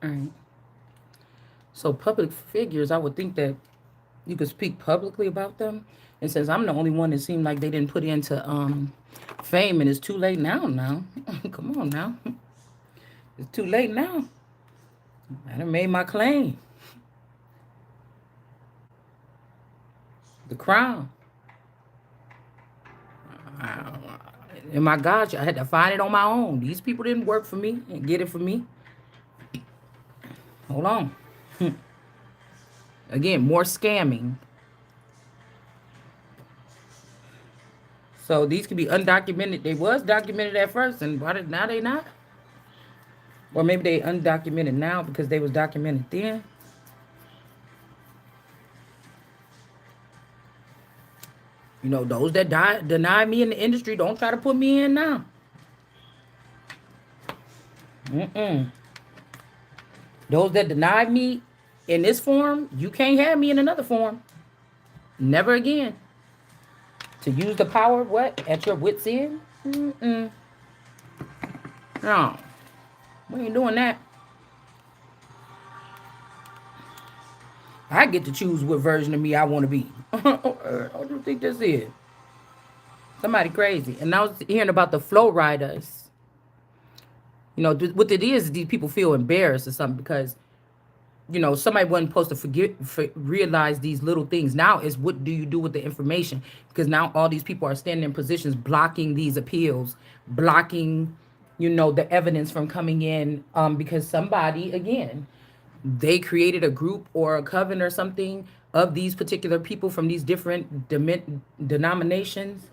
right. So public figures, I would think that you could speak publicly about them. And since I'm the only one that seemed like they didn't put into fame, and it's too late now. Now, come on now, it's too late now. I done made my claim. The crown. And my God, I had to find it on my own. These people didn't work for me and get it for me. Hold on. Again, more scamming. So these could be undocumented. They was documented at first, and why did now they not? Or maybe they undocumented now because they was documented then. You know, those that deny me in the industry, don't try to put me in now. Mm-mm. Those that denied me in this form, you can't have me in another form. Never again. To use the power, what? At your wit's end? Mm-mm. No. We ain't doing that. I get to choose what version of me I want to be. What do you think this is? Somebody crazy. And I was hearing about the flow riders. You know, what it is, these people feel embarrassed or something because, you know, somebody wasn't supposed to realize these little things. Now is what do you do with the information? Because now all these people are standing in positions blocking these appeals, blocking, you know, the evidence from coming in because somebody, again, they created a group or a coven or something of these particular people from these different denominations,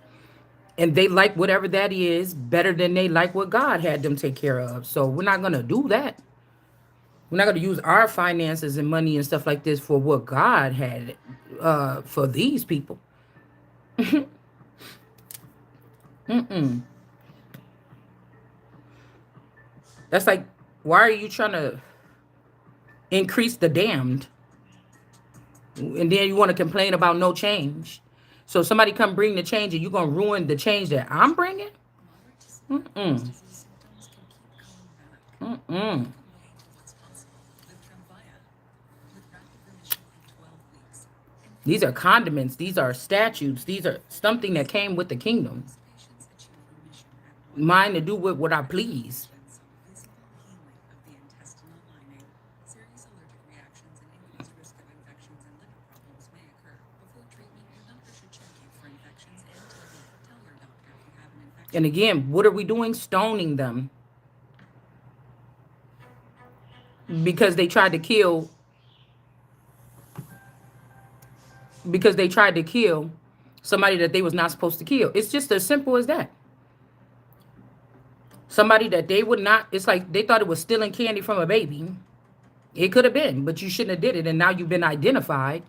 and they like whatever that is better than they like what God had them take care of. So we're not going to do that. We're not going to use our finances and money and stuff like this for what God had for these people. Mm-mm. That's like, why are you trying to increase the damned? And then you want to complain about no change. So somebody come bring the change and you're going to ruin the change that I'm bringing? Mm-mm. Mm-mm. These are condiments. These are statutes. These are something that came with the kingdom. Mine to do with what I please. And again, what are we doing? Stoning them because they tried to kill. Because they tried to kill somebody that they was not supposed to kill. It's just as simple as that. Somebody that they would not. It's like they thought it was stealing candy from a baby. It could have been, but you shouldn't have did it, and now you've been identified.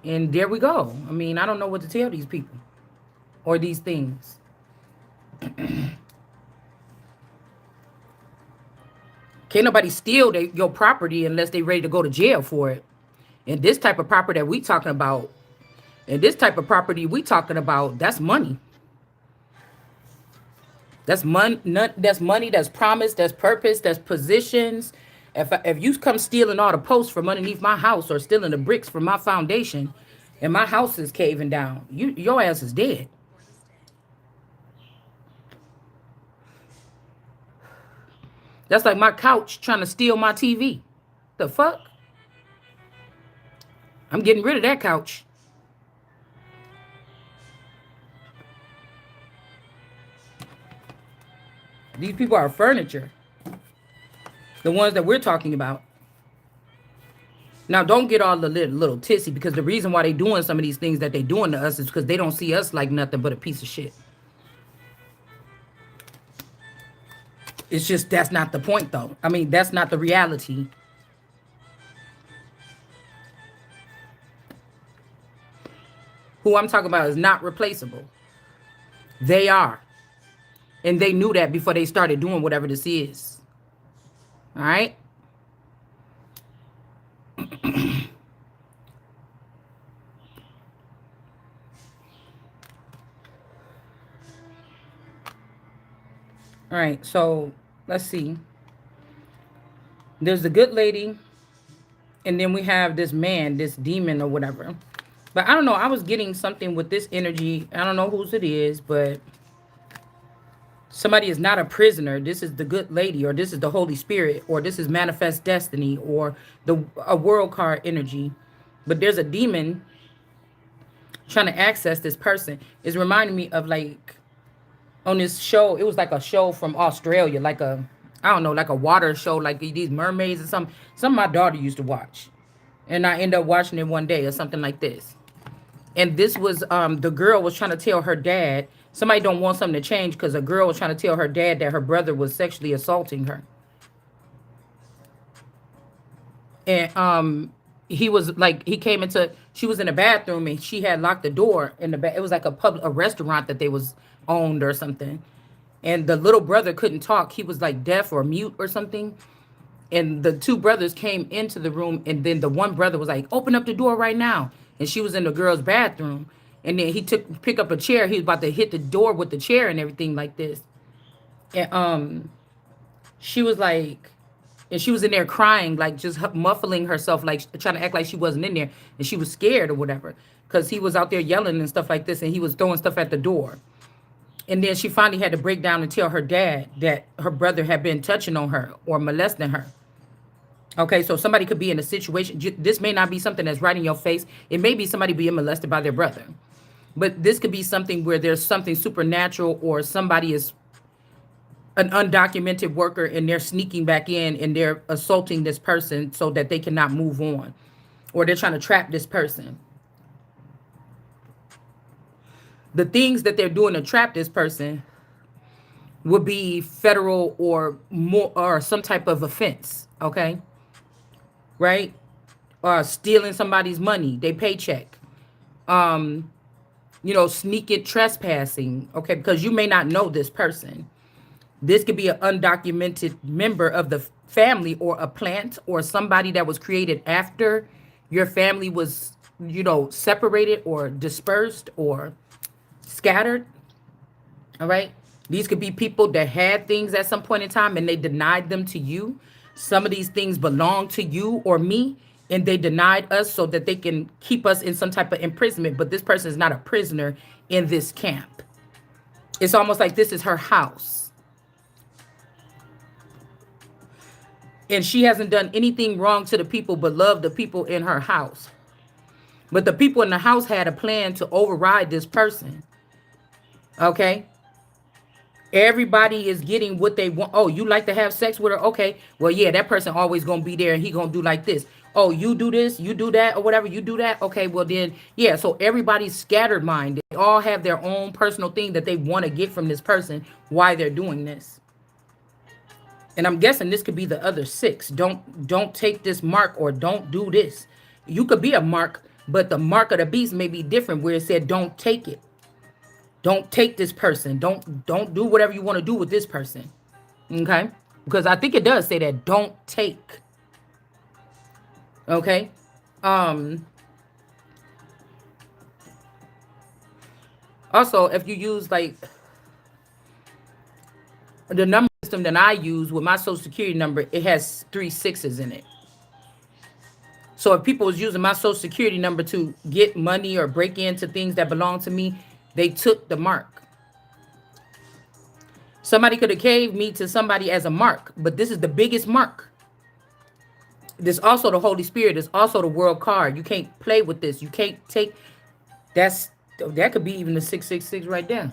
And there we go. I mean, I don't know what to tell these people or these things. Can't nobody steal your property unless they ready to go to jail for it. And this type of property that we talking about, that's money. That's money. That's money. That's promise. That's purpose. That's positions. If you come stealing all the posts from underneath my house or stealing the bricks from my foundation, and my house is caving down, your ass is dead. That's like my couch trying to steal my TV. The fuck? I'm getting rid of that couch. These people are furniture. The ones that we're talking about. Now, don't get all the little tissy because the reason why they doing some of these things that they doing to us is because they don't see us like nothing but a piece of shit. It's just that's not the point, though. I mean, that's not the reality. Who I'm talking about is not replaceable. They are. And they knew that before they started doing whatever this is. All right? All right. So let's see. There's the good lady, and then we have this man, this demon or whatever. But I don't know. I was getting something with this energy. I don't know whose it is, but somebody is not a prisoner. This is the good lady, or this is the Holy Spirit, or this is manifest destiny, or the a world card energy. But there's a demon trying to access this person. It's reminding me of like on this show. It was like a show from Australia, like a I don't know, like a water show, like these mermaids or something. Some my daughter used to watch, and I ended up watching it one day or something like this. And this was the girl was trying to tell her dad somebody don't want something to change because a girl was trying to tell her dad that her brother was sexually assaulting her. And he was like he came into she was in the bathroom and she had locked the door in the back. It was like a restaurant that they was owned or something. And the little brother couldn't talk. He was like deaf or mute or something. And the two brothers came into the room, and then the one brother was like, open up the door right now. And she was in the girl's bathroom. And then he pick up a chair. He was about to hit the door with the chair and everything like this. And she was like, and she was in there crying, like just muffling herself, like trying to act like she wasn't in there. And she was scared or whatever, because he was out there yelling and stuff like this, and he was throwing stuff at the door. And then she finally had to break down and tell her dad that her brother had been touching on her or molesting her. Okay, so somebody could be in a situation. This may not be something that's right in your face. It may be somebody being molested by their brother. But this could be something where there's something supernatural, or somebody is an undocumented worker and they're sneaking back in and they're assaulting this person so that they cannot move on, or they're trying to trap this person. The things that they're doing to trap this person would be federal or more or some type of offense, okay? Right? Stealing somebody's money, they paycheck. Sneaking trespassing, okay? Because you may not know this person. This could be an undocumented member of the family, or a plant, or somebody that was created after your family was, separated or dispersed or scattered. All right. These could be people that had things at some point in time and they denied them to you. Some of these things belong to you or me, and they denied us so that they can keep us in some type of imprisonment. But this person is not a prisoner in this camp. It's almost like this is her house. And she hasn't done anything wrong to the people but love the people in her house. But the people in the house had a plan to override this person. Okay? Everybody is getting what they want. Oh, you like to have sex with her? Okay. Well, yeah, that person always going to be there and he going to do like this. Oh, you do this, you do that, or whatever, you do that. Okay, well then, yeah, so everybody's scattered mind. They all have their own personal thing that they want to get from this person, why they're doing this. And I'm guessing this could be the other six. Don't take this mark, or don't do this. You could be a mark, but the mark of the beast may be different, where it said don't take it. Don't take this person. Don't do whatever you want to do with this person. Okay? Because I think it does say that don't take. Okay? Also, if you use like the number system that I use with my social security number, it has 3 6s in it. So if people was using my social security number to get money or break into things that belong to me, they took the mark. Somebody could have gave me to somebody as a mark, but this is the biggest mark. There's also the Holy Spirit. There's also the world card. You can't play with this. You can't take. That could be even the 666 right there.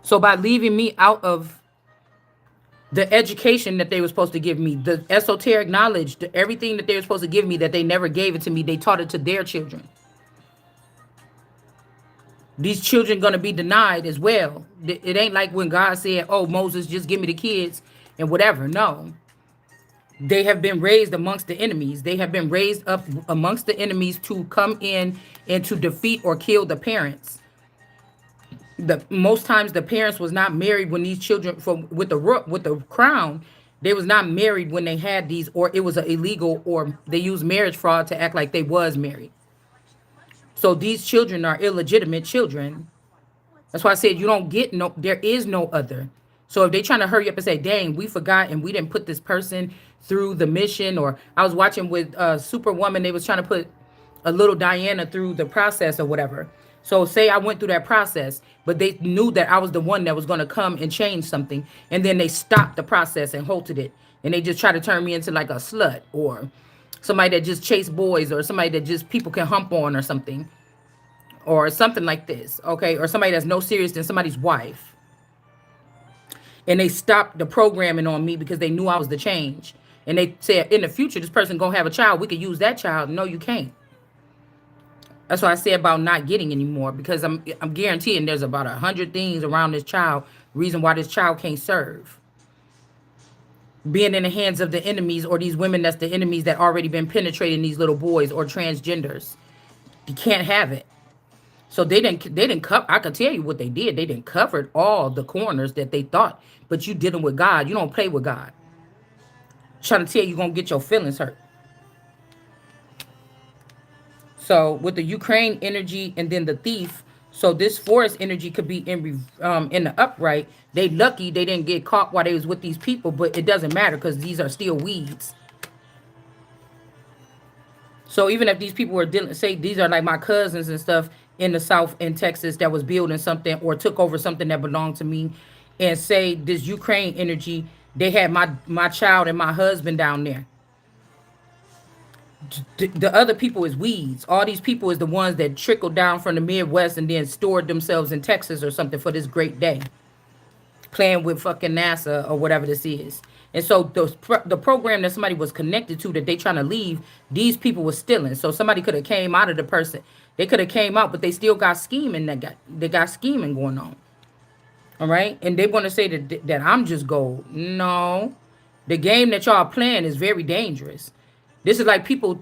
So by leaving me out of the education that they were supposed to give me, the esoteric knowledge, everything that they were supposed to give me that they never gave it to me, they taught it to their children. These children going to be denied as well. It ain't like when God said, oh, Moses, just give me the kids and whatever. No. They have been raised amongst the enemies. They have been raised up amongst the enemies to come in and to defeat or kill the parents. Most times the parents was not married when these children with the crown, they was not married when they had these, or it was illegal, or they used marriage fraud to act like they was married. So these children are illegitimate children. That's why I said you don't get no, there is no other. So if they trying to hurry up and say, dang, we forgot and we didn't put this person through the mission, or I was watching with Superwoman, they was trying to put a little Diana through the process or whatever. So say I went through that process, but they knew that I was the one that was going to come and change something. And then they stopped the process and halted it. And they just try to turn me into like a slut, or somebody that just chase boys, or somebody that just people can hump on or something, or something like this, okay? Or somebody that's no serious than somebody's wife. And they stopped the programming on me because they knew I was the change. And they said, in the future, this person gonna have a child. We could use that child. No, you can't. That's what I said about not getting anymore, because I'm guaranteeing there's about 100 things around this child, reason why this child can't serve. Being in the hands of the enemies, or these women that's the enemies that already been penetrating these little boys, or transgenders. You can't have it. So they didn't cover. I could tell you what they did. They didn't cover all the corners that they thought. But you dealing with God. You don't play with God. Trying to tell you, you're gonna get your feelings hurt. So with the Ukraine energy and then the thief, so this forest energy could be in the upright. They lucky they didn't get caught while they was with these people, but it doesn't matter because these are still weeds. So even if these people were dealing, say these are like my cousins and stuff in the South in Texas that was building something or took over something that belonged to me, and say this Ukraine energy, they had my child and my husband down there. The other people is weeds. All these people is the ones that trickled down from the Midwest and then stored themselves in Texas or something for this great day, playing with fucking NASA or whatever this is. And so the program that somebody was connected to that they trying to leave, these people was stealing. So somebody could have came out of the person. They could have came out, but they still got scheming. They got scheming going on. All right, and they want to say that I'm just gold. No, the game that y'all playing is very dangerous. This is like people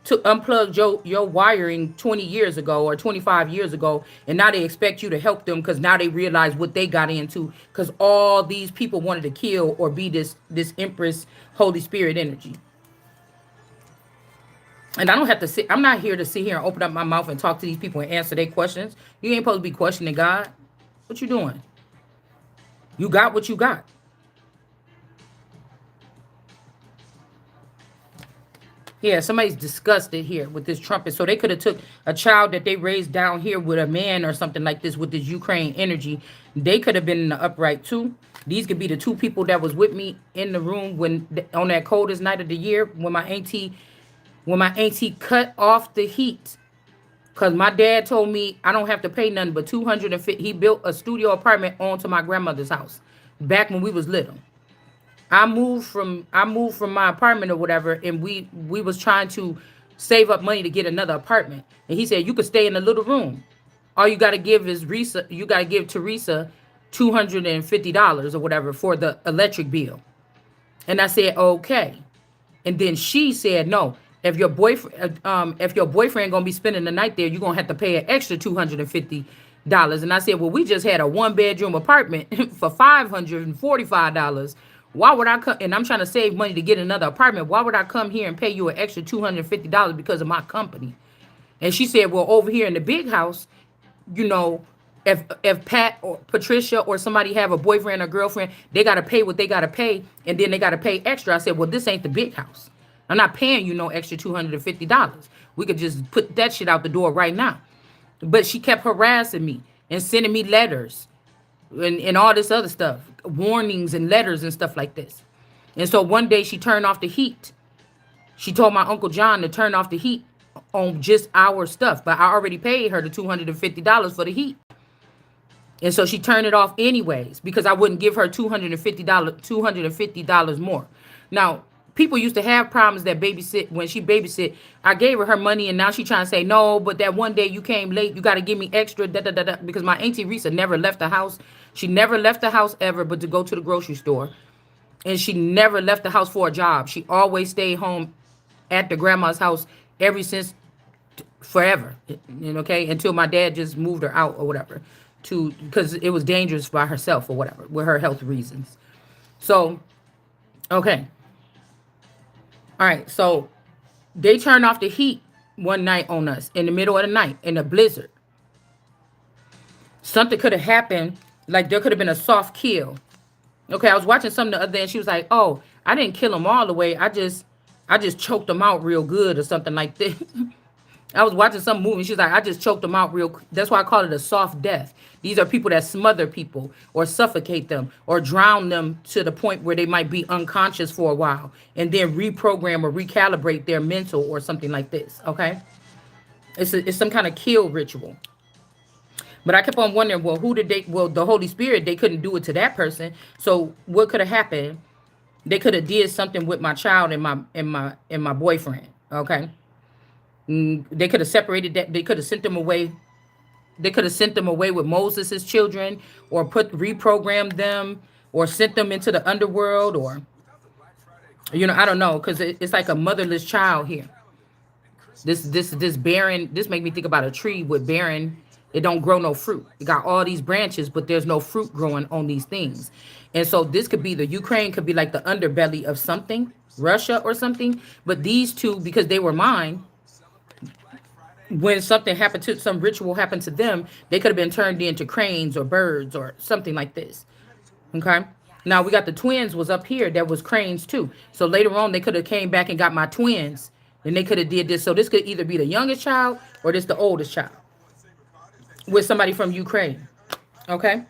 to unplug your wiring 20 years ago or 25 years ago, and now they expect you to help them because now they realize what they got into, because all these people wanted to kill or be this Empress Holy Spirit energy. And I don't have to sit. I'm not here to sit here and open up my mouth and talk to these people and answer their questions. You ain't supposed to be questioning God. What you doing? You got what you got. Yeah, somebody's disgusted here with this trumpet. So they could have took a child that they raised down here with a man or something like this with this Ukraine energy. They could have been in the upright too. These could be the two people that was with me in the room when on that coldest night of the year when my auntie cut off the heat. Cause my dad told me I don't have to pay nothing but 250. He built a studio apartment onto my grandmother's house back when we was little. I moved from my apartment or whatever, and we was trying to save up money to get another apartment. And he said you could stay in the little room. All you gotta give is you gotta give Teresa $250 or whatever for the electric bill. And I said okay. And then she said no. If your boyfriend gonna be spending the night there, you're gonna have to pay an extra $250. And I said, well, we just had a 1-bedroom apartment for $545. Why would I come? And I'm trying to save money to get another apartment. Why would I come here and pay you an extra $250 because of my company? And she said, well, over here in the big house, you know, if Pat or Patricia or somebody have a boyfriend or girlfriend, they got to pay what they got to pay. And then they got to pay extra. I said, well, this ain't the big house. I'm not paying you no extra $250. We could just put that shit out the door right now. But she kept harassing me and sending me letters and all this other stuff, warnings and letters and stuff like this. And so one day she turned off the heat. She told my Uncle John to turn off the heat on just our stuff. But I already paid her the $250 for the heat. And so she turned it off anyways because I wouldn't give her $250 more. Now, people used to have problems that babysit when she babysit. I gave her money and now she trying to say, no, but that one day you came late, you got to give me extra, because my auntie Risa never left the house. She never left the house ever but to go to the grocery store. And she never left the house for a job. She always stayed home at the grandma's house ever since forever, okay, until my dad just moved her out or whatever, because it was dangerous by herself or whatever, with her health reasons. So, okay. All right, so they turned off the heat one night on us in the middle of the night in a blizzard. Something could have happened, like there could have been a soft kill. Okay, I was watching something the other day and she was like, "Oh, I didn't kill him all the way. I just choked him out real good or something like this." I was watching some movie. She's like, I just choked them out real. That's why I call it a soft death. These are people that smother people or suffocate them or drown them to the point where they might be unconscious for a while and then reprogram or recalibrate their mental or something like this. Okay, it's some kind of kill ritual. But I kept on wondering, well, who did they? Well, the Holy Spirit. They couldn't do it to that person. So what could have happened? They could have did something with my child and my boyfriend. Okay, they could have separated that. They could have sent them away. They could have sent them away with Moses' children, or reprogrammed them, or sent them into the underworld, or I don't know, because it's like a motherless child here. This barren. This make me think about a tree with barren. It don't grow no fruit. It got all these branches, but there's no fruit growing on these things. And so this could be the Ukraine could be like the underbelly of something, Russia or something. But these two, because they were mine, when something happened to some ritual happened to them, they could have been turned into cranes or birds or something like this. Okay. Now we got the twins was up here that was cranes too. So later on they could have came back and got my twins and they could have did this. So this could either be the youngest child or this the oldest child with somebody from Ukraine. Okay.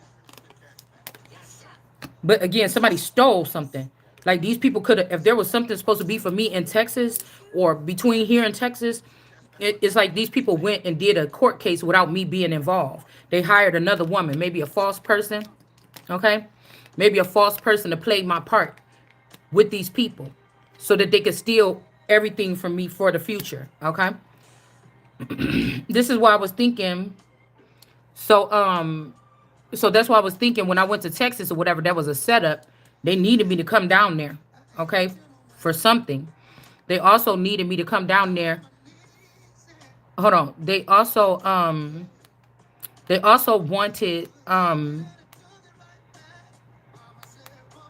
But again, somebody stole something. Like these people could have, if there was something supposed to be for me in Texas or between here and Texas, it's like these people went and did a court case without me being involved. They hired another woman, maybe a false person, okay? Maybe a false person to play my part with these people so that they could steal everything from me for the future, okay? This is why I was thinking, so so that's why I was thinking when I went to Texas or whatever, that was a setup. They needed me to come down there, okay, for something. They also needed me to come down there. Hold on. They also wanted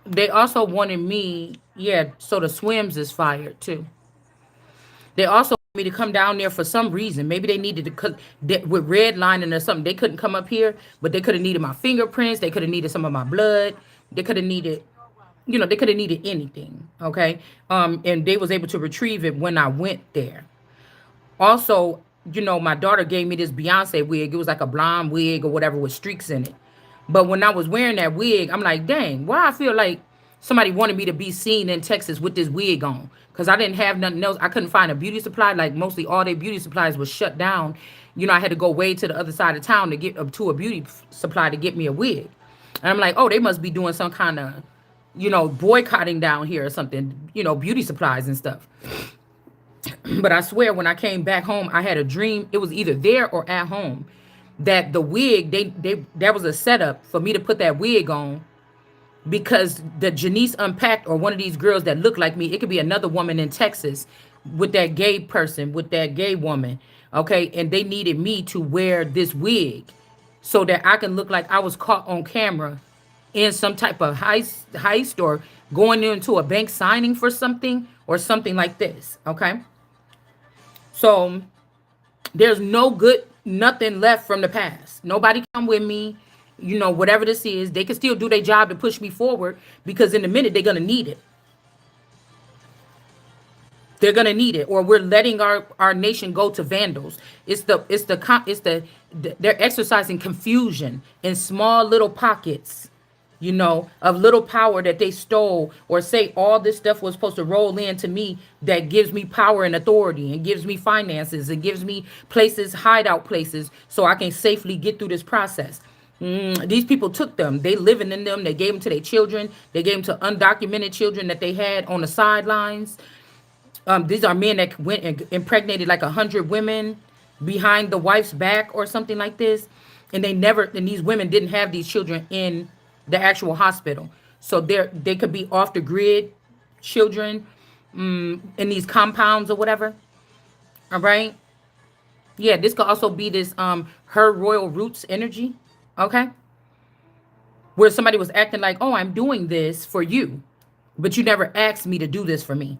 they also wanted me, yeah, so the swims is fired too. They also wanted me to come down there for some reason. Maybe they needed to cut with redlining or something. They couldn't come up here, but they could have needed my fingerprints. They could have needed some of my blood. They could have needed, they could have needed anything. Okay. And they was able to retrieve it when I went there. Also, my daughter gave me this Beyonce wig. It was like a blonde wig or whatever with streaks in it. But when I was wearing that wig, I'm like, dang, why I feel like somebody wanted me to be seen in Texas with this wig on? Because I didn't have nothing else. I couldn't find a beauty supply. Like mostly all their beauty supplies was shut down. I had to go way to the other side of town to get up to a beauty supply to get me a wig. And I'm like, oh, they must be doing some kind of, boycotting down here or something, beauty supplies and stuff. But I swear, when I came back home, I had a dream. It was either there or at home that the wig, they that was a setup for me to put that wig on because the Janice Unpacked or one of these girls that look like me, it could be another woman in Texas with that gay person, with that gay woman. Okay. And they needed me to wear this wig so that I can look like I was caught on camera in some type of heist or going into a bank signing for something or something like this. Okay. So there's nothing left from the past. Nobody come with me. Whatever this is, they can still do their job to push me forward because in a minute they're gonna need it. They're gonna need it, or we're letting our nation go to vandals. They're exercising confusion in small little pockets, of little power that they stole, or say all this stuff was supposed to roll into me that gives me power and authority and gives me finances and gives me places, hideout places, so I can safely get through this process. These people took them. They living in them. They gave them to their children. They gave them to undocumented children that they had on the sidelines. These are men that went and impregnated like 100 women behind the wife's back or something like this. And these women didn't have these children in the actual hospital. So they could be off the grid children in these compounds or whatever. All right. Yeah, this could also be this her royal roots energy. Okay. Where somebody was acting like, oh, I'm doing this for you, but you never asked me to do this for me.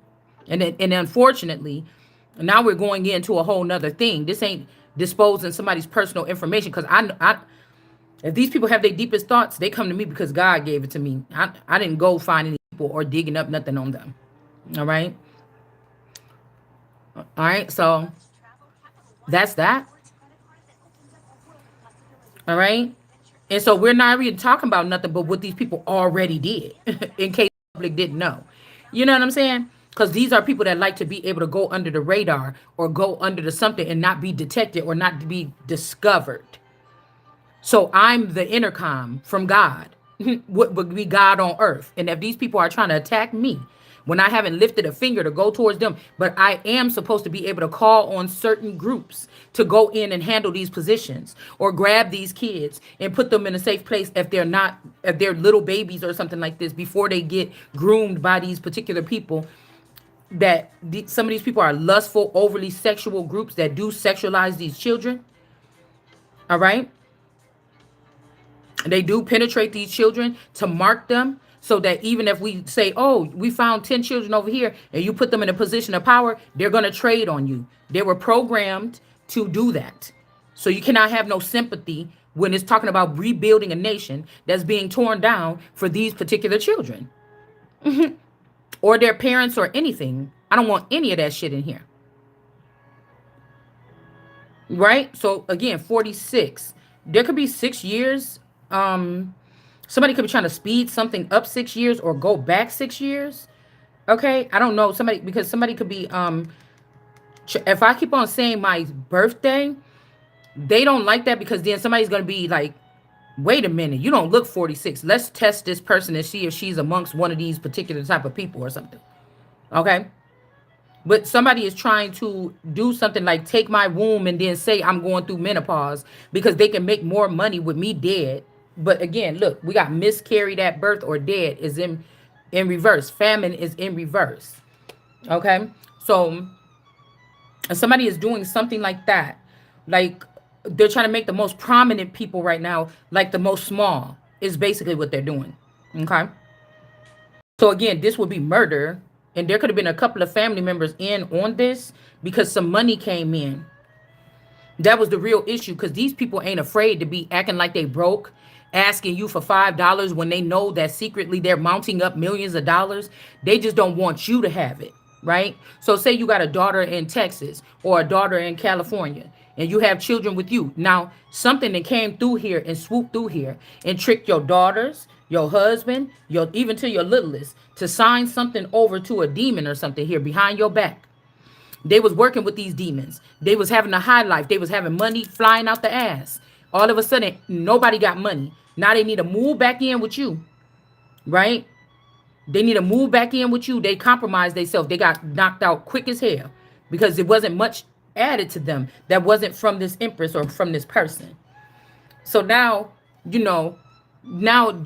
And unfortunately, now we're going into a whole nother thing. This ain't disposing somebody's personal information because If these people have their deepest thoughts, they come to me because God gave it to me. I didn't go find any people or digging up nothing on them. All right. All right. So that's that. All right. And so we're not really talking about nothing but what these people already did, in case the public didn't know. You know what I'm saying? Because these are people that like to be able to go under the radar or go under the something and not be detected or not be discovered. So I'm the intercom from God, what would be God on earth. And if these people are trying to attack me, when I haven't lifted a finger to go towards them, but I am supposed to be able to call on certain groups to go in and handle these positions or grab these kids and put them in a safe place if they're not, if they're little babies or something like this before they get groomed by these particular people. That some of these people are lustful, overly sexual groups that do sexualize these children. All right. They do penetrate these children to mark them so that even if we say, oh, we found 10 children over here and you put them in a position of power, they're going to trade on you. They were programmed to do that. So you cannot have no sympathy when it's talking about rebuilding a nation that's being torn down for these particular children or their parents or anything. I don't want any of that shit in here. Right? So again, 46. There could be 6 years. Somebody could be trying to speed something up 6 years or go back 6 years. Okay, I don't know. Somebody, because somebody could be if I keep on saying my birthday, they don't like that because then somebody's gonna be like, wait a minute, you don't look 46. Let's test this person and see if she's amongst one of these particular type of people or something. Okay. But somebody is trying to do something like take my womb and then say I'm going through menopause because they can make more money with me dead. But again, look, we got miscarried at birth or dead is in reverse. Famine is in reverse. Okay? So if somebody is doing something like that, like they're trying to make the most prominent people right now like the most small is basically what they're doing. Okay? So again, this would be murder. And there could have been a couple of family members in on this because some money came in. That was the real issue because these people ain't afraid to be acting like they broke, asking you for $5 when they know that secretly they're mounting up millions of dollars. They just don't want you to have it, right? So say you got a daughter in Texas or a daughter in California and you have children with you. Now, something that came through here and swooped through here and tricked your daughters, your husband, your even to your littlest, to sign something over to a demon or something here behind your back. They was working with these demons. They was having a high life. They was having money flying out the ass. All of a sudden, nobody got money. Now they need to move back in with you, right? They need to move back in with you. They compromised themselves. They got knocked out quick as hell because it wasn't much added to them that wasn't from this empress or from this person. So now, you know, now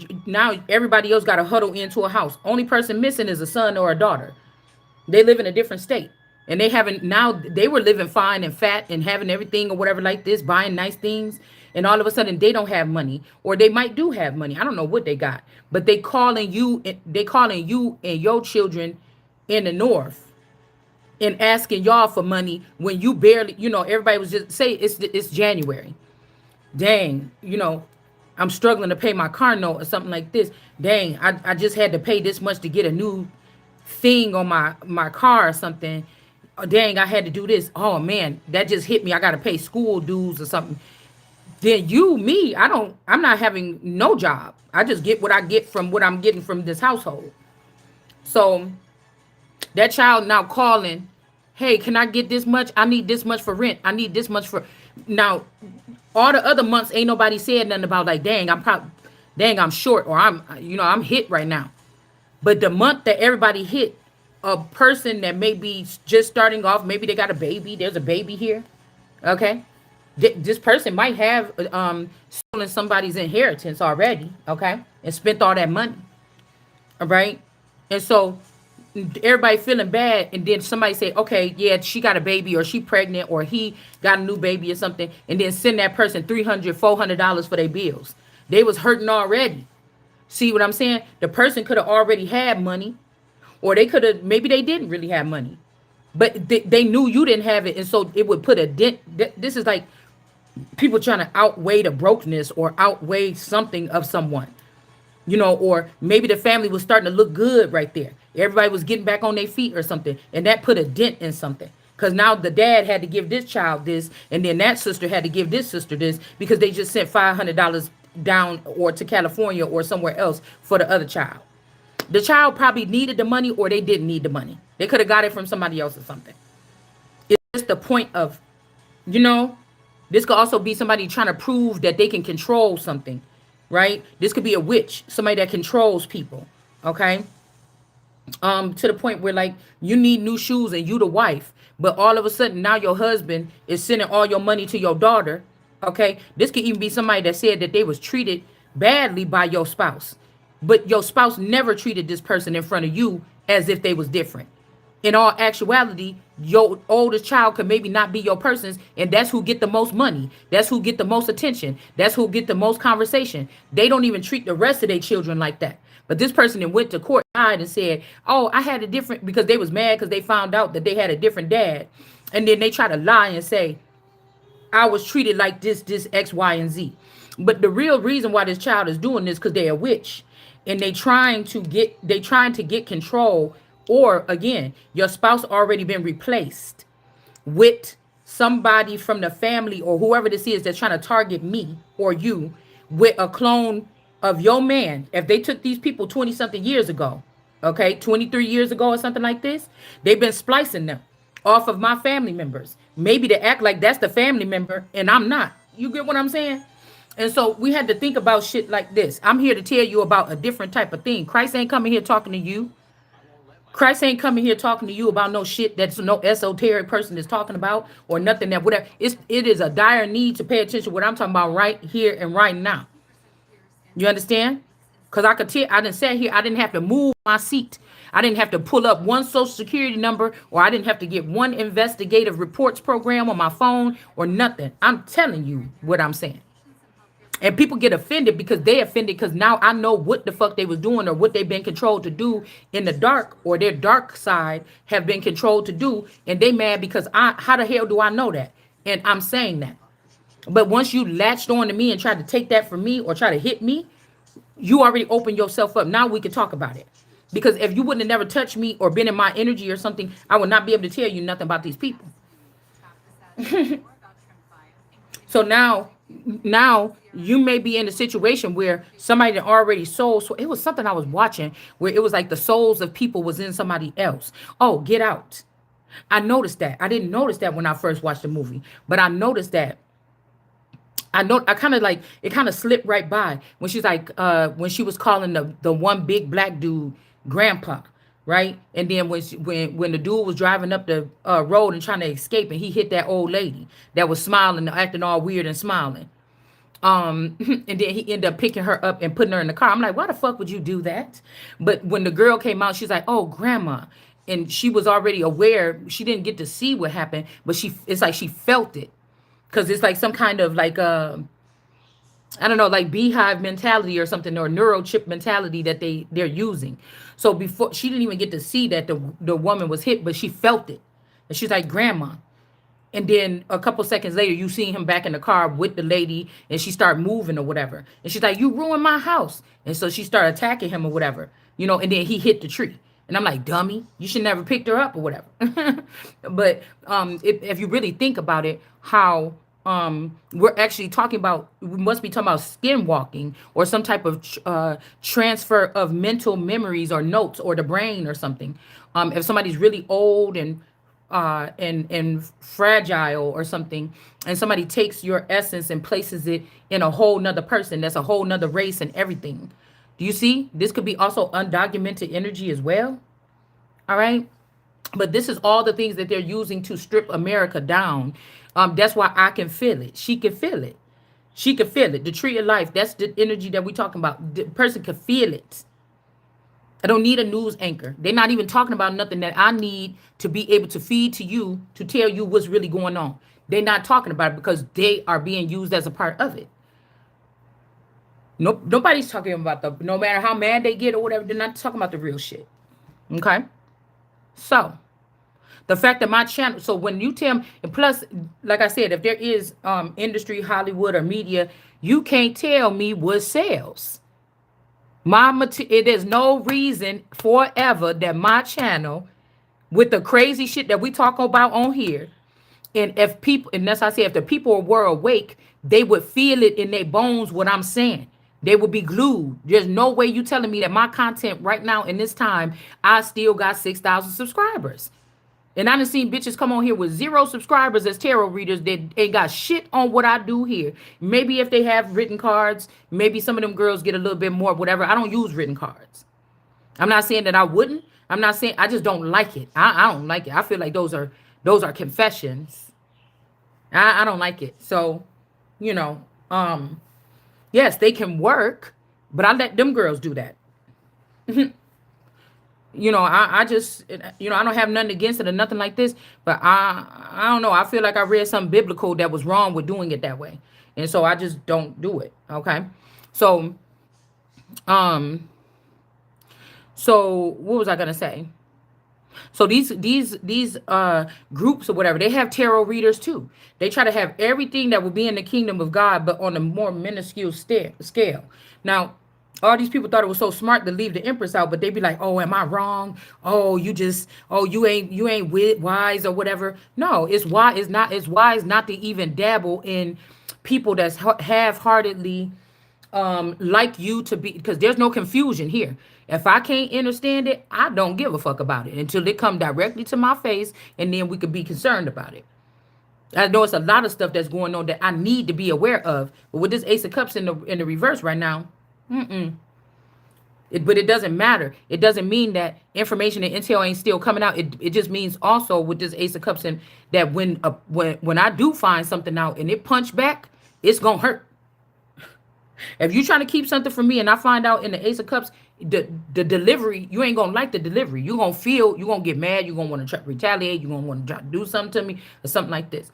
everybody else got to huddle into a house. Only person missing is a son or a daughter. They live in a different state. And they haven't, now they were living fine and fat and having everything or whatever like this, buying nice things. And all of a sudden they don't have money, or they might do have money. I don't know what they got, but they calling you and your children in the north and asking y'all for money when you barely, everybody was just say it's January. Dang, I'm struggling to pay my car note or something like this. Dang, I just had to pay this much to get a new thing on my car or something. Oh, dang, I had to do this. Oh man, that just hit me. I got to pay school dues or something. Then I'm not having no job. I just get what I get from what I'm getting from this household. So that child now calling, hey, can I get this much? I need this much for rent. I need this much for now. All the other months ain't nobody said nothing about like, dang, I'm short or I'm hit right now. But the month that everybody hit, a person that may be just starting off, maybe they got a baby. There's a baby here. Okay. This person might have stolen somebody's inheritance already. Okay. And spent all that money. All right. And so everybody feeling bad. And then somebody say, okay, yeah, she got a baby or she pregnant or he got a new baby or something. And then send that person $300, $400 for their bills. They was hurting already. See what I'm saying? The person could have already had money, or they could have, maybe they didn't really have money, but they knew you didn't have it. And so it would put a dent. This is like People trying to outweigh the brokenness or outweigh something of someone. Or maybe the family was starting to look good right there. Everybody was getting back on their feet or something, and that put a dent in something. Because now the dad had to give this child this, and then that sister had to give this sister this because they just sent $500 down or to California or somewhere else for the other child. The child probably needed the money or they didn't need the money. They could have got it from somebody else or something. It's just the point of, you know, this could also be somebody trying to prove that they can control something, right? This could be a witch, somebody that controls people, okay? To the point where like you need new shoes and you the wife, but all of a sudden now your husband is sending all your money to your daughter, okay? This could even be somebody that said that they was treated badly by your spouse, but your spouse never treated this person in front of you as if they was different. In all actuality, your oldest child could maybe not be your person's, and that's who get the most money. That's who get the most attention. That's who get the most conversation. They don't even treat the rest of their children like that. But this person that went to court died and said, "Oh, I had a different," because they was mad because they found out that they had a different dad, and then they try to lie and say, "I was treated like this X, Y, and Z." But the real reason why this child is doing this because they're a witch, and they trying to get control. Or again, your spouse already been replaced with somebody from the family or whoever this is that's trying to target me or you with a clone of your man. If they took these people 20 something years ago, okay, 23 years ago or something like this, they've been splicing them off of my family members. Maybe to act like that's the family member and I'm not. You get what I'm saying? And so we had to think about shit like this. I'm here to tell you about a different type of thing. Christ ain't coming here talking to you. Christ ain't coming here talking to you about no shit that's no esoteric person is talking about or nothing that whatever. It is a dire need to pay attention to what I'm talking about right here and right now. You understand? Because I could tell I didn't sit here, I didn't have to move my seat. I didn't have to pull up one social security number or I didn't have to get one investigative reports program on my phone or nothing. I'm telling you what I'm saying. And people get offended because they offended because now I know what the fuck they was doing or what they've been controlled to do in the dark or their dark side have been controlled to do. And they mad because how the hell do I know that? And I'm saying that. But once you latched on to me and tried to take that from me or try to hit me, you already opened yourself up. Now we can talk about it. Because if you wouldn't have never touched me or been in my energy or something, I would not be able to tell you nothing about these people. So now you may be in a situation where somebody that already sold. So it was something I was watching where it was like the souls of people was in somebody else. Oh, Get Out. I noticed that. I didn't notice that when I first watched the movie, but I noticed that. I kind of like it kind of slipped right by when she's like when she was calling the one big black dude grandpa, right? And then when the dude was driving up the road and trying to escape and he hit that old lady that was smiling, acting all weird and smiling. And then he ended up picking her up and putting her in the car. I'm like, why the fuck would you do that? But when the girl came out, she's like, oh, grandma. And she was already aware. She didn't get to see what happened, but it's like she felt it. Because it's like some kind of like, I don't know, like beehive mentality or something, or neurochip mentality that they're using. So before, she didn't even get to see that the woman was hit, but she felt it. And she's like, grandma. And then a couple seconds later, you see him back in the car with the lady, and she started moving or whatever. And she's like, you ruined my house. And so she started attacking him or whatever, and then he hit the tree. And I'm like, dummy, you should never picked her up or whatever. But if you really think about it, how we're actually talking about, we must be talking about skinwalking or some type of transfer of mental memories or notes or the brain or something. If somebody's really old and fragile or something, and somebody takes your essence and places it in a whole nother person, that's a whole nother race and everything. Do you see? This could be also undocumented energy as well. All right. But this is all the things that they're using to strip America down. That's why I can feel it. She can feel it. She can feel it. The tree of life, that's the energy that we're talking about. The person can feel it. I don't need a news anchor. They're not even talking about nothing that I need to be able to feed to you to tell you what's really going on. They're not talking about it because they are being used as a part of it. Nope, nobody's talking about no matter how mad they get or whatever, they're not talking about the real shit. Okay? So, The fact that my channel, so when you tell me, and plus, like I said, if there is industry, Hollywood or media, you can't tell me what sells. It is no reason forever that my channel, with the crazy shit that we talk about on here, and if people, and that's how I say, if the people were awake, they would feel it in their bones what I'm saying. They would be glued. There's no way you telling me that my content right now in this time, I still got 6,000 subscribers. And I done seen bitches come on here with 0 subscribers as tarot readers that ain't got shit on what I do here. Maybe if they have written cards, maybe some of them girls get a little bit more, whatever. I don't use written cards. I'm not saying that I wouldn't. I'm not saying, I just don't like it. I don't like it. I feel like those are confessions. I don't like it. So, you know, yes, they can work, but I let them girls do that. You know, I just, you know, I don't have nothing against it or nothing like this, but I don't know. I feel like I read something biblical that was wrong with doing it that way. And so I just don't do it. Okay. So, so what was I going to say? So these groups or whatever, they have tarot readers too. They try to have everything that would be in the kingdom of God, but on a more minuscule scale. Now, all these people thought it was so smart to leave the Empress out, but they'd be like, "Oh, am I wrong? Oh, you ain't wise or whatever." No, it's why it's wise not to even dabble in people that's half-heartedly like you to be, because there's no confusion here. If I can't understand it, I don't give a fuck about it until they come directly to my face, and then we could be concerned about it. I know it's a lot of stuff that's going on that I need to be aware of, but with this Ace of Cups in the reverse right now, but it doesn't matter. It doesn't mean that information and intel ain't still coming out. It just means also with this Ace of Cups and that when I do find something out and it punch back, it's gonna hurt. If you trying to keep something from me and I find out in the Ace of Cups, the delivery, you ain't gonna like the delivery. You're gonna get mad. You're gonna want to retaliate. You're gonna want to do something to me or something like this.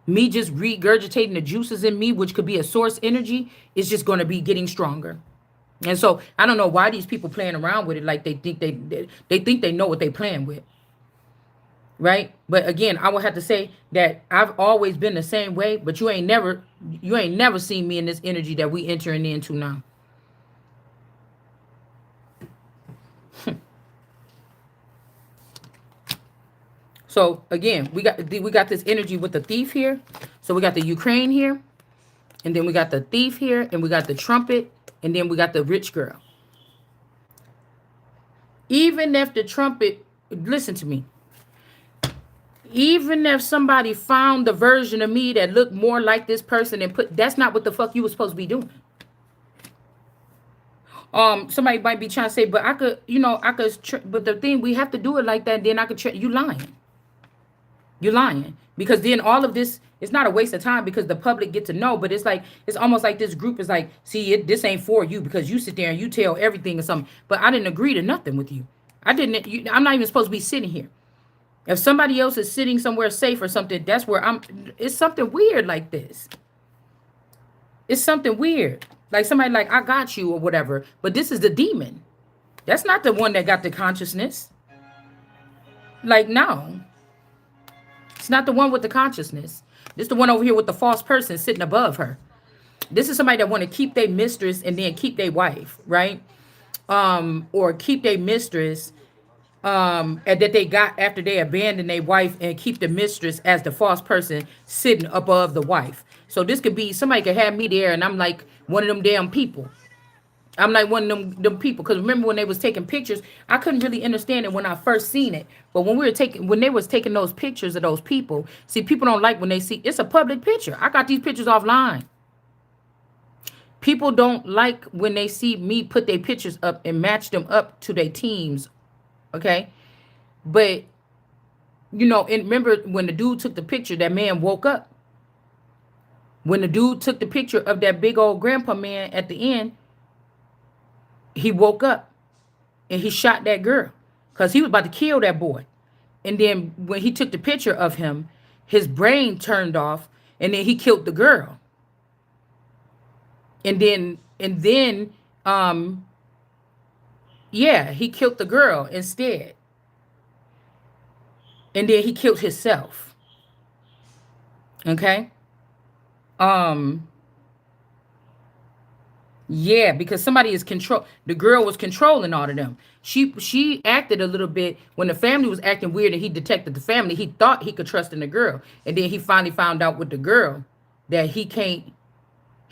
Me just regurgitating the juices in me, which could be a source energy, is just gonna be getting stronger. And so I don't know why these people playing around with it like they think they think they know what they playing with. Right? But again, I would have to say that I've always been the same way, but you ain't never seen me in this energy that we entering into now. So again, we got this energy with the thief here. So we got the Ukraine here, and then we got the thief here, and we got the trumpet, and then we got the rich girl. Even if the trumpet, listen to me. Even if somebody found the version of me that looked more like this person and that's not what the fuck you were supposed to be doing. Somebody might be trying to say, but I could, but the thing, we have to do it like that. Then I could, you lying. You're lying. Because then all of this, it's not a waste of time because the public get to know, but it's like, it's almost like this group is like, see, this ain't for you because you sit there and you tell everything or something, but I didn't agree to nothing with you. I'm not even supposed to be sitting here. If somebody else is sitting somewhere safe or something, that's where it's something weird like this. It's something weird. Like somebody like, I got you or whatever, but this is the demon. That's not the one that got the consciousness. Like, no. It's not the one with the consciousness. This is the one over here with the false person sitting above her. This is somebody that want to keep their mistress and then keep their wife, right? Or keep their mistress and that they got after they abandoned their wife and keep the mistress as the false person sitting above the wife. So this could be, somebody could have me there and I'm like one of them damn people. I'm like one of them people. Because remember when they was taking pictures, I couldn't really understand it when I first seen it. But when they was taking those pictures of those people, see, people don't like when they see, it's a public picture. I got these pictures offline. People don't like when they see me put their pictures up and match them up to their teams. Okay. But, and remember when the dude took the picture, that man woke up. When the dude took the picture of that big old grandpa man at the end, he woke up and he shot that girl because he was about to kill that boy. And then when he took the picture of him, his brain turned off and then he killed the girl. And then, he killed the girl instead. and then he killed himself. Okay. Um, yeah, because somebody is control. The girl was controlling all of them. She acted a little bit when the family was acting weird, and he detected the family. He thought he could trust in the girl, and then he finally found out with the girl that he can't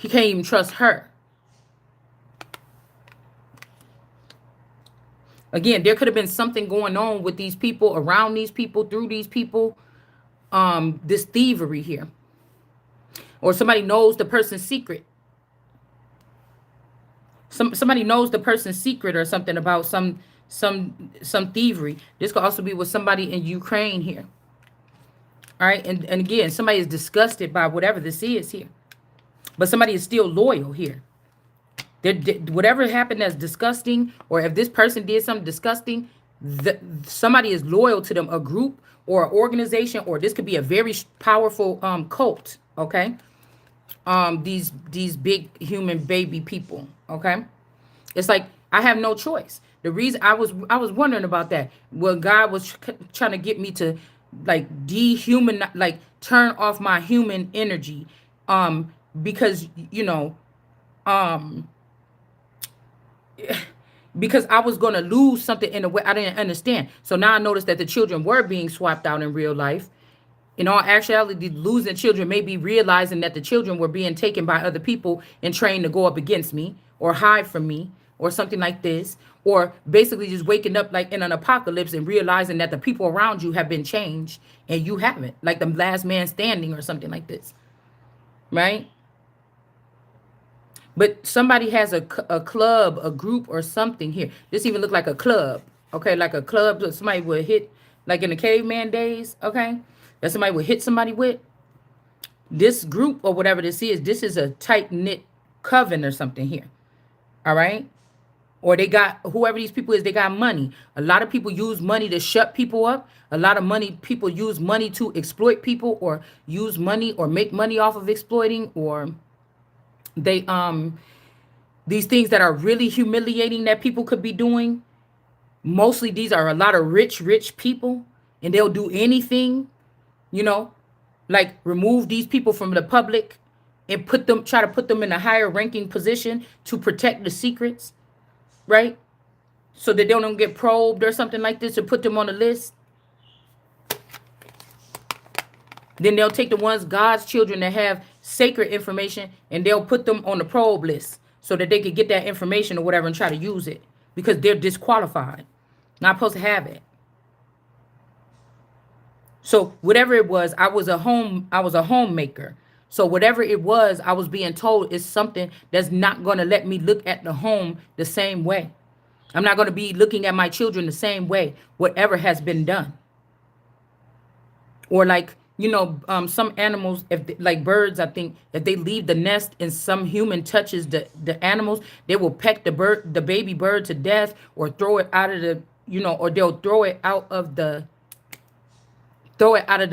even trust her. Again, there could have been something going on with these people, around these people, through these people. This thievery here, or somebody knows the person's secret. Somebody knows the person's secret or something about some thievery. This could also be with somebody in Ukraine here. All right, and again, somebody is disgusted by whatever this is here, but somebody is still loyal here. Whatever happened that's disgusting, or if this person did something disgusting, somebody is loyal to them, a group or an organization, or this could be a very powerful cult. Okay, these big human baby people. Okay, it's like I have no choice. The reason I was wondering about that, well, God was trying to get me to like dehuman, like turn off my human energy, because um because I was going to lose something in a way I didn't understand. So now I noticed that the children were being swapped out in real life. In all actuality, losing children may be realizing that the children were being taken by other people and trained to go up against me or hide from me or something like this. Or basically just waking up like in an apocalypse and realizing that the people around you have been changed and you haven't. Like the last man standing or something like this. Right? But somebody has a club, a group, or something here. This even look like a club, okay? Like a club that somebody would hit, like in the caveman days, okay? That somebody would hit somebody with. This group or whatever this is a tight knit coven or something here, all right? Or they got whoever these people is, they got money. A lot of people use money to shut people up. A lot of money people use money to exploit people or use money or make money off of exploiting or they these things that are really humiliating that people could be doing. Mostly these are a lot of rich people, and they'll do anything, you know, like remove these people from the public and try to put them in a higher ranking position to protect the secrets, right? So that they don't get probed or something like this, or put them on the list. Then they'll take the ones, God's children, that have sacred information, and they'll put them on the probe list so that they could get that information or whatever and try to use it because they're disqualified. Not supposed to have it. So whatever it was, I was a homemaker. So whatever it was, I was being told is something that's not going to let me look at the home the same way. I'm not going to be looking at my children the same way, whatever has been done. Or like, some animals, like birds, I think if they leave the nest and some human touches the animals, they will peck the baby bird to death or throw it out of or they'll throw it out of the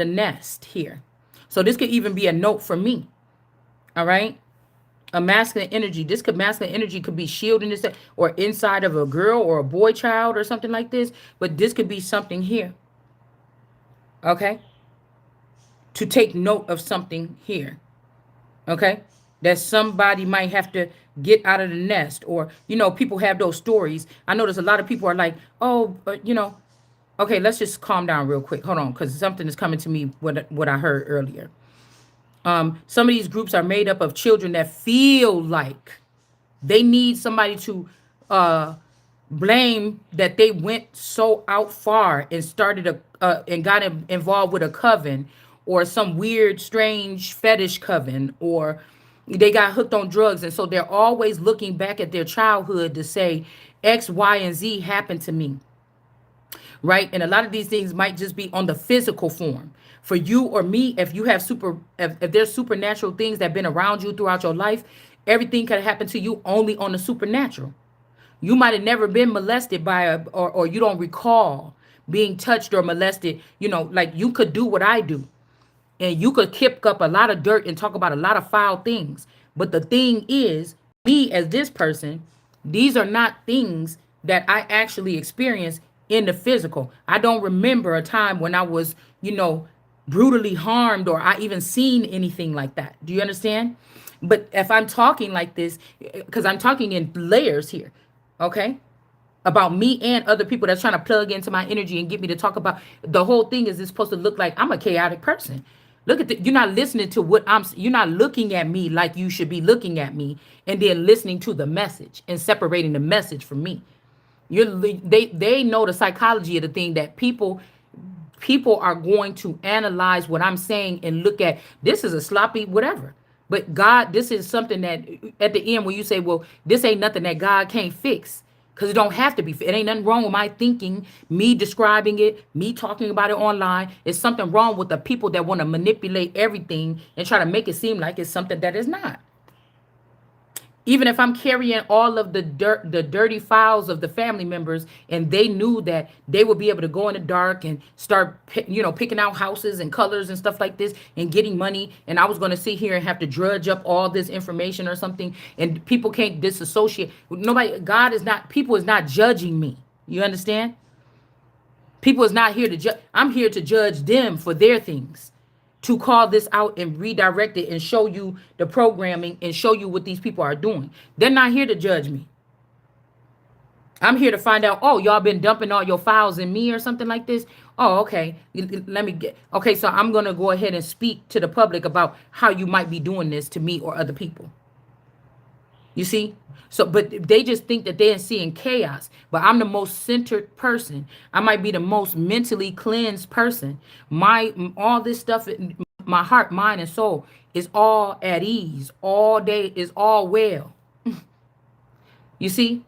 nest here. So this could even be a note for me. All right. A masculine energy. Masculine energy could be shielding this or inside of a girl or a boy child or something like this. But this could be something here. Okay. To take note of something here. Okay. That somebody might have to get out of the nest, or, people have those stories. I notice a lot of people are like, oh, okay, let's just calm down real quick. Hold on, because something is coming to me, what I heard earlier. Some of these groups are made up of children that feel like they need somebody to blame that they went so out far and started and got involved with a coven or some weird, strange fetish coven, or they got hooked on drugs. And so they're always looking back at their childhood to say X, Y, and Z happened to me. Right? And a lot of these things might just be on the physical form. For you or me, if you have if there's supernatural things that have been around you throughout your life, everything could happen to you only on the supernatural. You might have never been molested or you don't recall being touched or molested. Like you could do what I do. And you could kick up a lot of dirt and talk about a lot of foul things. But the thing is, me as this person, these are not things that I actually experienced in the physical. I don't remember a time when I was, brutally harmed or I even seen anything like that. Do you understand? But if I'm talking like this, because I'm talking in layers here, okay? About me and other people that's trying to plug into my energy and get me to talk about the whole thing is it's supposed to look like I'm a chaotic person. Look at you're not listening to you're not looking at me like you should be looking at me and then listening to the message and separating the message from me. They know the psychology of the thing that people are going to analyze what I'm saying and look at this is a sloppy whatever. But God, this is something that at the end when you say, well, this ain't nothing that God can't fix. Because it don't have to be. It ain't nothing wrong with my thinking, me describing it, me talking about it online. It's something wrong with the people that want to manipulate everything and try to make it seem like it's something that is not. Even if I'm carrying all of the dirty files of the family members, and they knew that they would be able to go in the dark and start, picking out houses and colors and stuff like this and getting money, and I was going to sit here and have to drudge up all this information or something, and people can't disassociate. Nobody, God is not, people is not judging me. You understand? People is not here to judge. I'm here to judge them for their things, to call this out and redirect it and show you the programming and show you what these people are doing. They're not here to judge me. I'm here to find out, oh, y'all been dumping all your files in me or something like this. Oh, okay. Let me get, okay, so I'm going to go ahead and speak to the public about how you might be doing this to me or other people. You see? So, but they just think that they're seeing chaos. But I'm the most centered person. I might be the most mentally cleansed person. All this stuff, my heart, mind, and soul is all at ease. All day is all well. You see?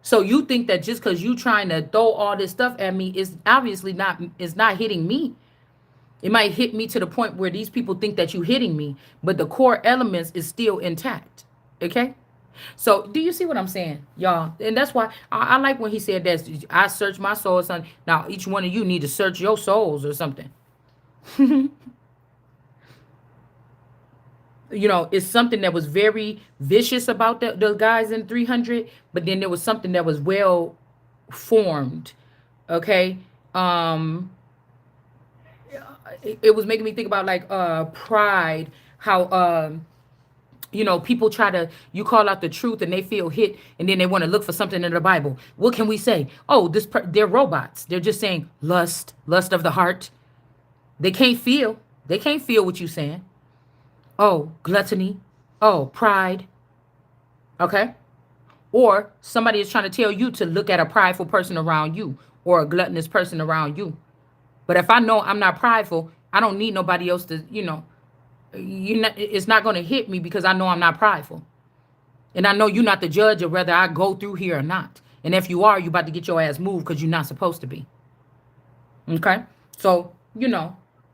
So you think that just because you trying to throw all this stuff at me is obviously not, it's not hitting me. It might hit me to the point where these people think that you hitting me, but the core elements is still intact. Okay? So do you see what I'm saying, y'all? And that's why I like when he said that I search my soul or something. Now each one of you need to search your souls or something. It's something that was very vicious about the guys in 300, but then there was something that was well formed. Okay. It was making me think about like pride, how people try to, you call out the truth and they feel hit and then they want to look for something in the Bible. What can we say? Oh, they're robots. They're just saying lust of the heart. They can't feel what you're saying. Oh, gluttony. Oh, pride. Okay. Or somebody is trying to tell you to look at a prideful person around you or a gluttonous person around you. But if I know I'm not prideful, I don't need nobody else to, it's not going to hit me because I know I'm not prideful. And I know you're not the judge of whether I go through here or not. And if you are, you're about to get your ass moved because you're not supposed to be. Okay? So,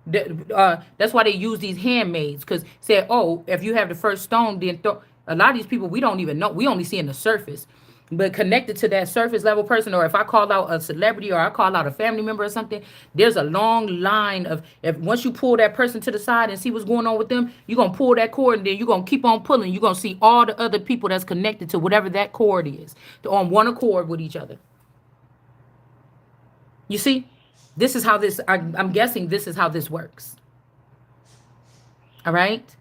that's why they use these handmaids, because say, oh, if you have the first stone, then a lot of these people, we don't even know. We only see in the surface. But connected to that surface level person, or if I call out a celebrity or I call out a family member or something, there's a long line of, if once you pull that person to the side and see what's going on with them, you're going to pull that cord and then you're going to keep on pulling. You're going to see all the other people that's connected to whatever that cord is, on one accord with each other. You see, this is how this, I'm guessing this is how this works. All right.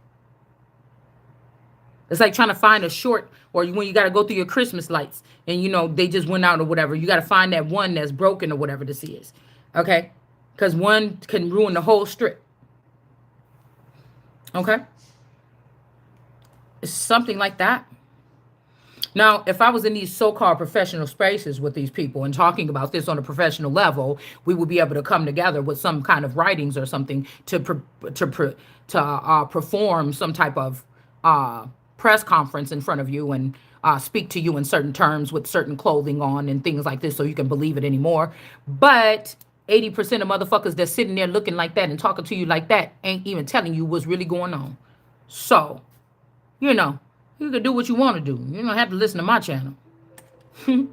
It's like trying to find a short, or when you got to go through your Christmas lights and, they just went out or whatever. You got to find that one that's broken or whatever this is. Okay. Because one can ruin the whole strip. Okay. It's something like that. Now, if I was in these so-called professional spaces with these people and talking about this on a professional level, we would be able to come together with some kind of writings or something to perform some type of press conference in front of you and speak to you in certain terms with certain clothing on and things like this so you can believe it anymore. But 80% of motherfuckers that's sitting there looking like that and talking to you like that ain't even telling you what's really going on. So, you can do what you want to do. You don't have to listen to my channel. You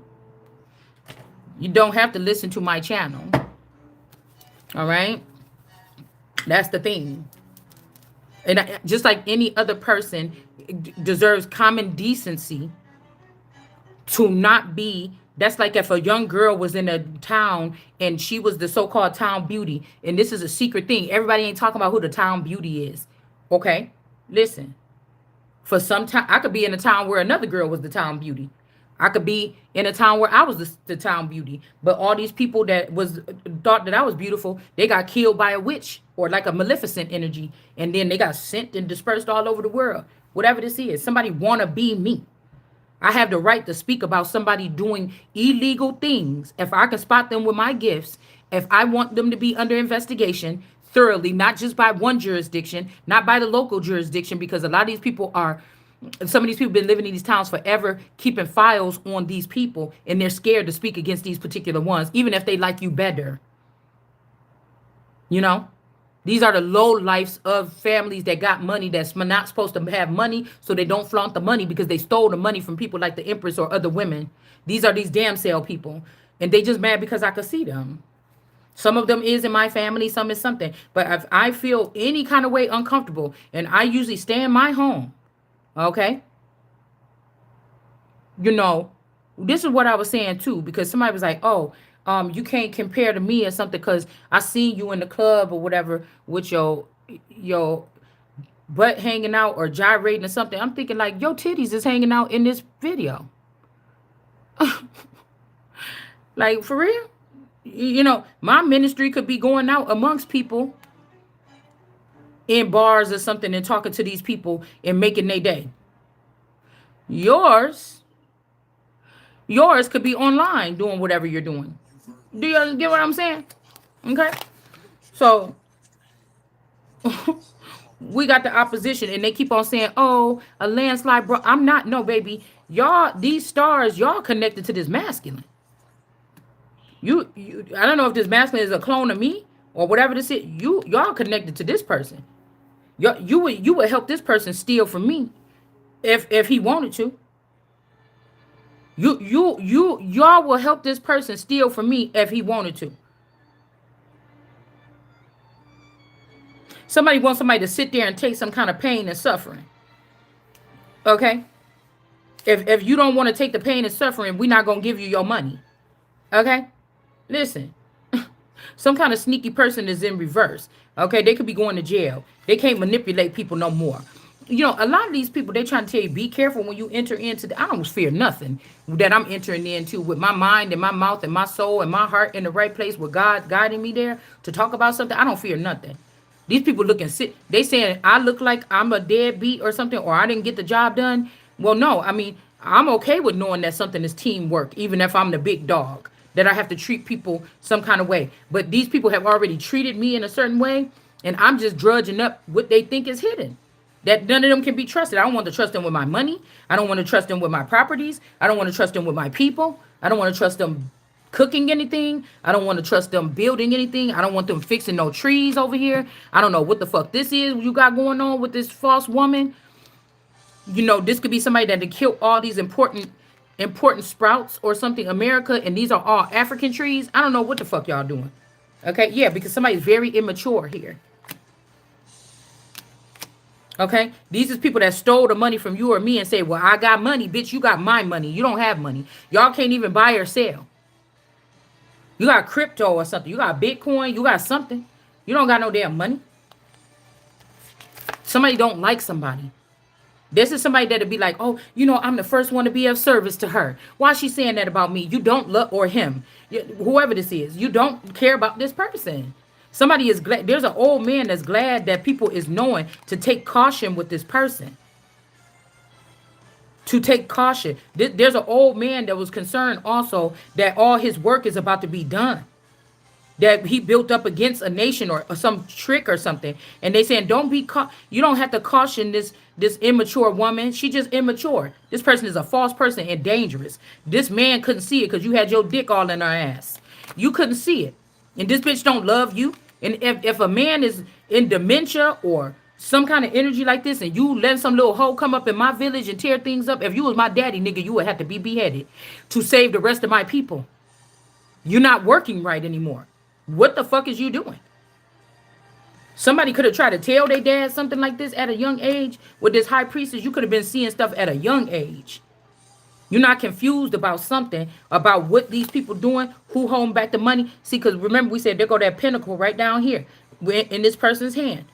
don't have to listen to my channel. All right? That's the thing. And just like any other person deserves common decency to not be That's like if a young girl was in a town and she was the so-called town beauty, and this is a secret thing. Everybody ain't talking about who the town beauty is. Okay? Listen. For some time, I could be in a town where another girl was the town beauty. I could be in a town where I was the town beauty. But all these people that was thought that I was beautiful, they got killed by a witch or like a maleficent energy, and then they got sent and dispersed all over the world. Whatever this is, somebody wanna be me. I have the right to speak about somebody doing illegal things if I can spot them with my gifts. If I want them to be under investigation thoroughly, not just by one jurisdiction, not by the local jurisdiction, because a lot of these people are, some of these people been living in these towns forever, keeping files on these people, and they're scared to speak against these particular ones, even if they like you better. You know? These are the low lives of families that got money that's not supposed to have money, so they don't flaunt the money because they stole the money from people like the Empress or other women. These are these damn sale people, and they just mad because I could see them. Some of them is in my family, some is something. But if I feel any kind of way uncomfortable, and I usually stay in my home, okay? You know, this is what I was saying too, because somebody was like, oh, you can't compare to me or something because I seen you in the club or whatever with your butt hanging out or gyrating or something. I'm thinking like your titties is hanging out in this video. Like for real? You know, my ministry could be going out amongst people in bars or something and talking to these people and making their day. Yours could be online doing whatever you're doing. Do you get what I'm saying? Okay. So we got the opposition and they keep on saying, oh, a landslide, bro. I'm not, no, baby. Y'all, these stars, y'all connected to this masculine. You I don't know if this masculine is a clone of me or whatever this is. Y'all connected to this person. You would help this person steal from me if he wanted to. Y'all will help this person steal from me if he wanted to. Somebody wants somebody to sit there and take some kind of pain and suffering. Okay? If you don't want to take the pain and suffering, we're not gonna give you your money. Okay? Listen. Some kind of sneaky person is in reverse. Okay, they could be going to jail. They can't manipulate people no more. You know, a lot of these people, they trying to tell you, be careful when you enter into I don't fear nothing that I'm entering into with my mind and my mouth and my soul and my heart in the right place with God guiding me there to talk about something. I don't fear nothing. These people looking sick. They saying I look like I'm a deadbeat or something, or I didn't get the job done. Well, no, I mean, I'm okay with knowing that something is teamwork, even if I'm the big dog, that I have to treat people some kind of way. But these people have already treated me in a certain way, and I'm just drudging up what they think is hidden. That none of them can be trusted. I don't want to trust them with my money. I don't want to trust them with my properties. I don't want to trust them with my people. I don't want to trust them cooking anything. I don't want to trust them building anything. I don't want them fixing no trees over here. I don't know what the fuck this is you got going on with this false woman. You know, this could be somebody that killed all these important sprouts or something, America, and these are all African trees. I don't know what the fuck y'all doing. Okay, yeah, because somebody's very immature here. Okay, these is people that stole the money from you or me and say, well, I got money, bitch, you got my money. You don't have money. Y'all can't even buy or sell. You got crypto or something. You got Bitcoin. You got something. You don't got no damn money. Somebody don't like somebody. This is somebody that'll be like, oh, you know, I'm the first one to be of service to her. Why is she saying that about me? You don't love, or him, whoever this is. You don't care about this person. Somebody is glad. There's an old man that's glad that people is knowing to take caution with this person. To take caution. There's an old man that was concerned also that all his work is about to be done. That he built up against a nation or some trick or something. And they saying, don't be you don't have to caution this immature woman. She just immature. This person is a false person and dangerous. This man couldn't see it because you had your dick all in her ass. You couldn't see it. And this bitch don't love you. And if a man is in dementia or some kind of energy like this and you let some little hoe come up in my village and tear things up, if you was my daddy, nigga, you would have to be beheaded to save the rest of my people. You're not working right anymore. What the fuck is you doing? Somebody could have tried to tell their dad something like this at a young age. With this high priestess, you could have been seeing stuff at a young age. You're not confused about something, about what these people doing, who holding back the money. See, because remember we said there go that pinnacle right down here in this person's hand.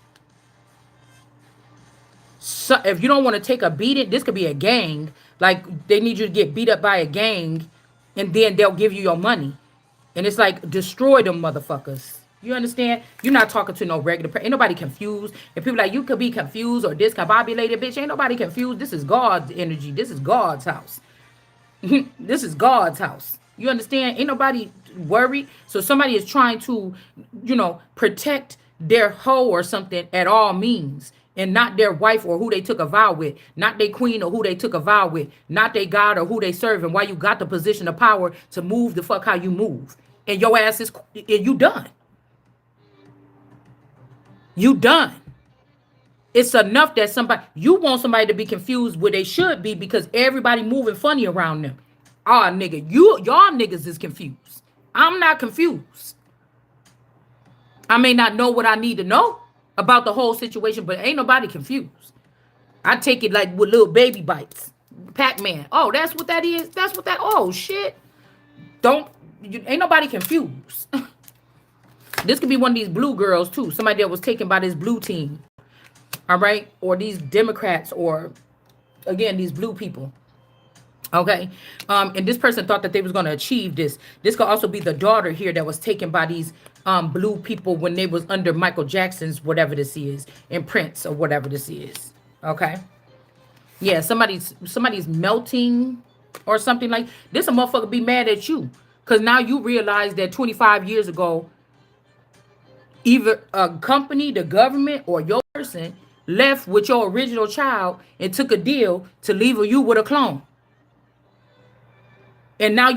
So if you don't want to take a beating, this could be a gang. Like they need you to get beat up by a gang, and then they'll give you your money. And it's like destroy them motherfuckers. You understand? You're not talking to no regular person. Ain't nobody confused. If people like you could be confused or discombobulated, bitch, ain't nobody confused. This is God's energy. This is God's house. This is God's house. You understand? Ain't nobody worried. So somebody is trying to, protect their hoe or something at all means. And not their wife or who they took a vow with. Not their queen or who they took a vow with. Not their God or who they serve. And why you got the position of power to move the fuck how you move. And your ass is, you done. You done. It's enough that you want somebody to be confused where they should be because everybody moving funny around them. Ah, nigga, y'all niggas is confused. I'm not confused. I may not know what I need to know about the whole situation, but ain't nobody confused. I take it like with little baby bites. Pac-Man. Oh, that's what that is? That's what that, oh shit. Ain't nobody confused. This could be one of these blue girls too. Somebody that was taken by this blue team. All right. Or these Democrats or again, these blue people. Okay. And this person thought that they was going to achieve this. This could also be the daughter here that was taken by these blue people when they was under Michael Jackson's whatever this is and Prince or whatever this is. Okay. Yeah. Somebody's melting or something like this. A motherfucker be mad at you because now you realize that 25 years ago, either a company, the government, or your person left with your original child and took a deal to leave you with a clone. And now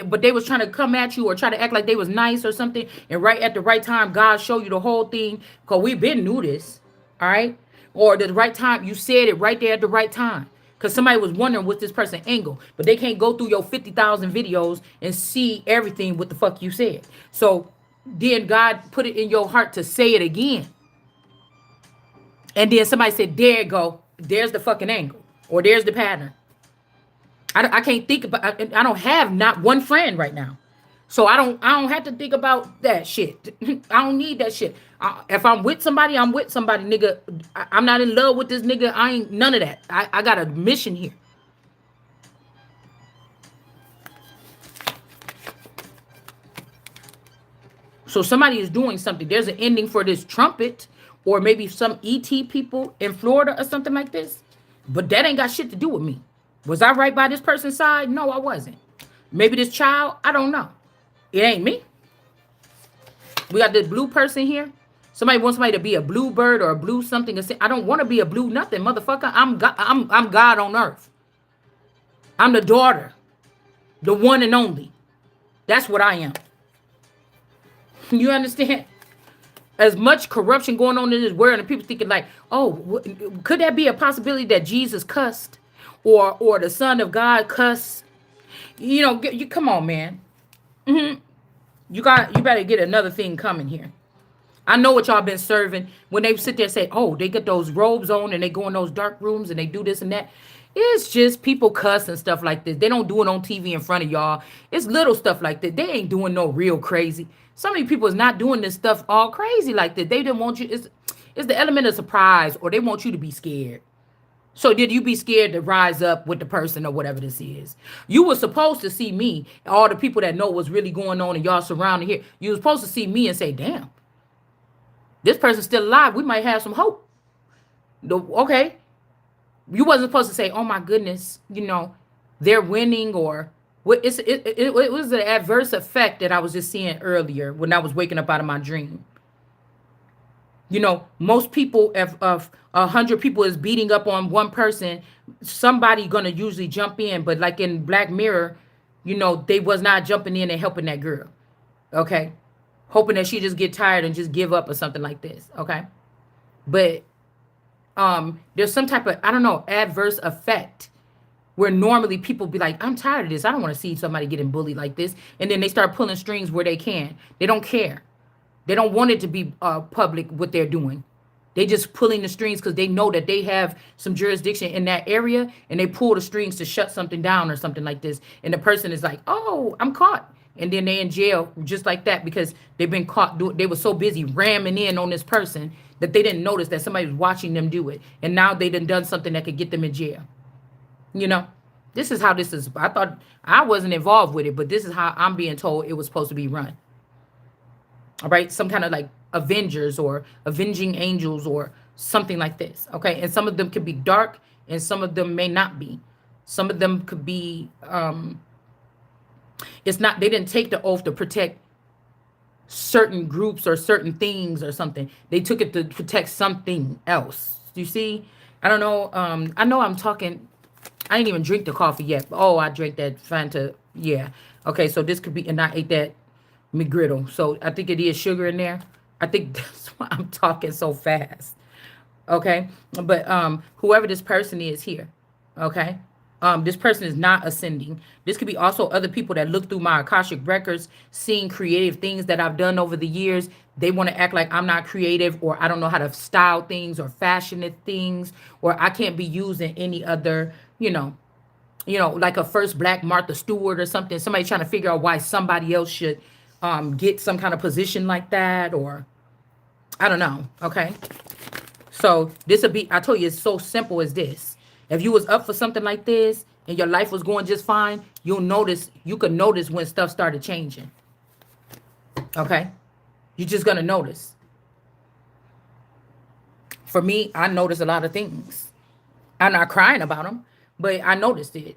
but they was trying to come at you or try to act like they was nice or something. And right at the right time, God showed you the whole thing. Because we've been knew this. All right. Or the right time, you said it right there at the right time. Because somebody was wondering what's this person angle. But they can't go through your 50,000 videos and see everything what the fuck you said. So then God put it in your heart to say it again. And then somebody said, there you go. There's the fucking angle. Or there's the pattern. I can't think about, I don't have not one friend right now. So I don't have to think about that shit. I don't need that shit. If I'm with somebody, I'm with somebody, nigga. I'm not in love with this nigga. I ain't none of that. I got a mission here. So somebody is doing something. There's an ending for this trumpet or maybe some ET people in Florida or something like this. But that ain't got shit to do with me. Was I right by this person's side? No, I wasn't. Maybe this child, I don't know. It ain't me. We got this blue person here. Somebody wants somebody to be a blue bird or a blue something. I don't want to be a blue nothing, motherfucker. I'm God on earth. I'm the daughter. The one and only. That's what I am. You understand? As much corruption going on in this world and people thinking like, oh, could that be a possibility that Jesus cussed? Or the Son of God cuss? You come on, man. You better get another thing coming here. I know what y'all been serving when they sit there and say, oh, they get those robes on and they go in those dark rooms and they do this and that. It's just people cuss and stuff like this. They don't do it on TV in front of y'all. It's little stuff like that. They ain't doing no real crazy. Some of these people is not doing this stuff all crazy like that. They didn't want you. It's the element of surprise, or they want you to be scared. So did you be scared to rise up with the person or whatever this is? You were supposed to see me, all the people that know what's really going on and y'all surrounding here. You were supposed to see me and say, damn, this person's still alive. We might have some hope. Okay. You wasn't supposed to say, oh my goodness, they're winning or what. It was an adverse effect that I was just seeing earlier when I was waking up out of my dream. Most people, if 100 people is beating up on one person, somebody gonna usually jump in. But like in Black Mirror, they was not jumping in and helping that girl. Okay, hoping that she just get tired and just give up or something like this. Okay, but there's some type of, I don't know, adverse effect where normally people be like, I'm tired of this. I don't want to see somebody getting bullied like this. And then they start pulling strings where they can. They don't care. They don't want it to be public what they're doing. They just pulling the strings because they know that they have some jurisdiction in that area, and they pull the strings to shut something down or something like this. And the person is like, "Oh, I'm caught," and then they in jail just like that because they've been caught. They were so busy ramming in on this person that they didn't notice that somebody was watching them do it, and now they done something that could get them in jail. You know, this is how this is. I thought I wasn't involved with it, but this is how I'm being told it was supposed to be run. All right, some kind of like Avengers or Avenging Angels or something like this. Okay, and some of them could be dark, and some of them may not be. Some of them could be. It's not. They didn't take the oath to protect certain groups or certain things or something. They took it to protect something else. You see? I don't know. I know I'm talking. I didn't even drink the coffee yet. Oh, I drank that Fanta. Yeah. Okay, so this could be, and I ate that McGriddle. So I think it is sugar in there. I think that's why I'm talking so fast. Okay. But whoever this person is here, okay, this person is not ascending. This could be also other people that look through my Akashic records, seeing creative things that I've done over the years. They want to act like I'm not creative, or I don't know how to style things or fashion things, or I can't be used in any other, like a first black Martha Stewart or something. Somebody trying to figure out why somebody else should get some kind of position like that, or I don't know. Okay. So this will be, I told you, it's so simple as this. If you was up for something like this and your life was going just fine, you could notice when stuff started changing. Okay. You're just going to notice. For me, I noticed a lot of things. I'm not crying about them, but I noticed it.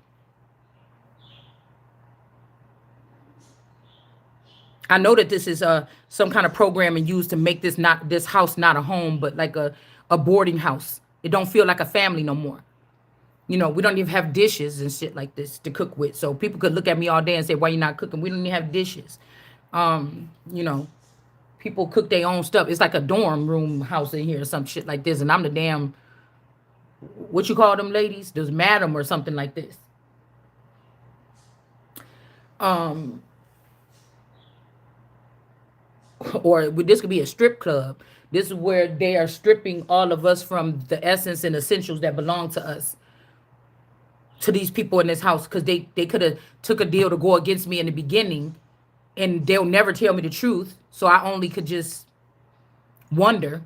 I know that this is some kind of programming used to make this house not a home, but like a boarding house. It don't feel like a family no more. We don't even have dishes and shit like this to cook with. So people could look at me all day and say, "Why you not cooking?" We don't even have dishes. You know, people cook their own stuff. It's like a dorm room house in here or some shit like this. And I'm the damn, what you call them ladies? There's madam or something like this. Or this could be a strip club. This is where they are stripping all of us from the essence and essentials that belong to us, to these people in this house, because they could have took a deal to go against me in the beginning, and they'll never tell me the truth. So I only could just wonder,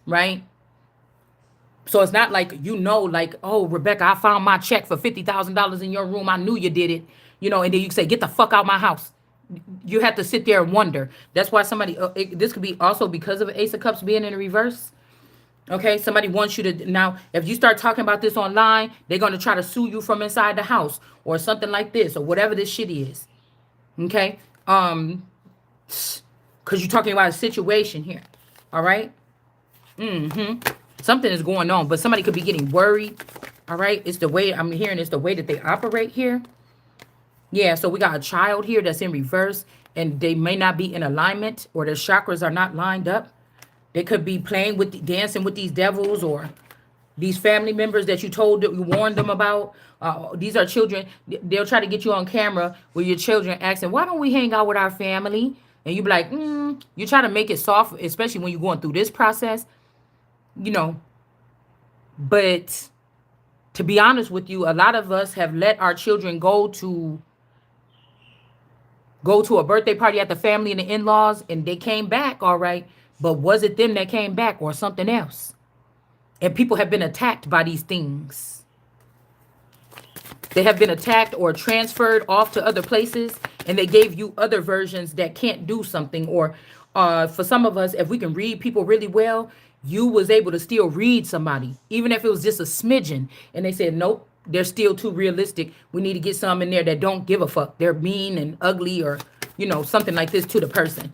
right? So it's not like, like, "Oh, Rebecca, I found my check for $50,000 in your room. I knew you did it." And then you say, "Get the fuck out my house." You have to sit there and wonder. That's why somebody, this could be also because of Ace of Cups being in the reverse. Okay, somebody wants you to, now, if you start talking about this online, they're going to try to sue you from inside the house or something like this, or whatever this shit is. Okay? Because you're talking about a situation here. All right? Something is going on, but somebody could be getting worried. All right? It's the way, I'm hearing it's the way that they operate here. Yeah, so we got a child here that's in reverse, and they may not be in alignment, or their chakras are not lined up. They could be dancing with these devils, or these family members that you warned them about. These are children. They'll try to get you on camera with your children asking, "Why don't we hang out with our family?" And you be like, you try to make it soft, especially when you're going through this process, But to be honest with you, a lot of us have let our children go to a birthday party at the family and the in-laws, and they came back all right, but was it them that came back or something else? And people have been attacked by these things. They have been attacked or transferred off to other places, and they gave you other versions that can't do something. Or for some of us, if we can read people really well, you was able to still read somebody, even if it was just a smidgen, and they said, "Nope, they're still too realistic. We need to get some in there that don't give a fuck. They're mean and ugly," or, something like this to the person.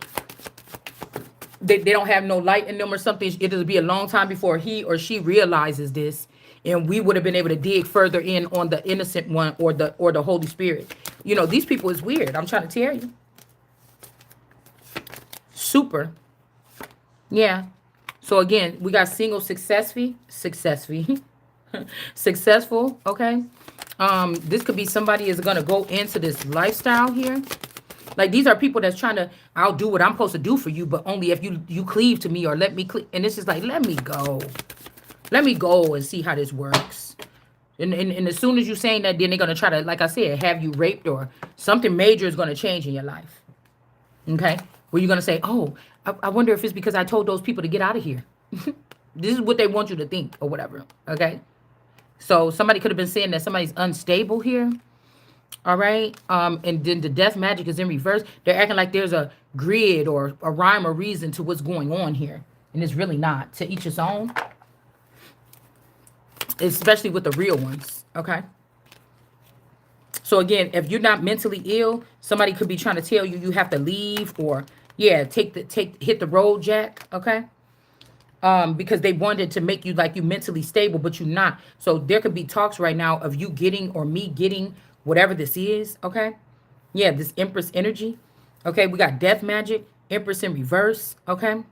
They don't have no light in them or something. It'll be a long time before he or she realizes this. And we would have been able to dig further in on the innocent one or the Holy Spirit. These people is weird. I'm trying to tell you. Super. Yeah. So again, we got single successful. Successful, okay? This could be somebody is going to go into this lifestyle here. Like, these are people that's trying to, I'll do what I'm supposed to do for you, but only if you cleave to me or let me cleave. And it's just like, let me go. Let me go and see how this works. And as soon as you're saying that, then they're going to try to, like I said, have you raped, or something major is going to change in your life. Okay? Where you're going to say, oh, I wonder if it's because I told those people to get out of here. This is what they want you to think or whatever. Okay? So somebody could have been saying that somebody's unstable here. All right. And then the death magic is in reverse. They're acting like there's a grid or a rhyme or reason to what's going on here. And it's really not. To each his own. Especially with the real ones. Okay. So again, if you're not mentally ill, somebody could be trying to tell you you have to leave, or yeah, hit the road, Jack. Okay. Because they wanted to make you like you mentally stable, but you're not. So there could be talks right now of you getting, or me getting, whatever this is. Okay. Yeah, this Empress energy. Okay, we got death magic, Empress in reverse. Okay.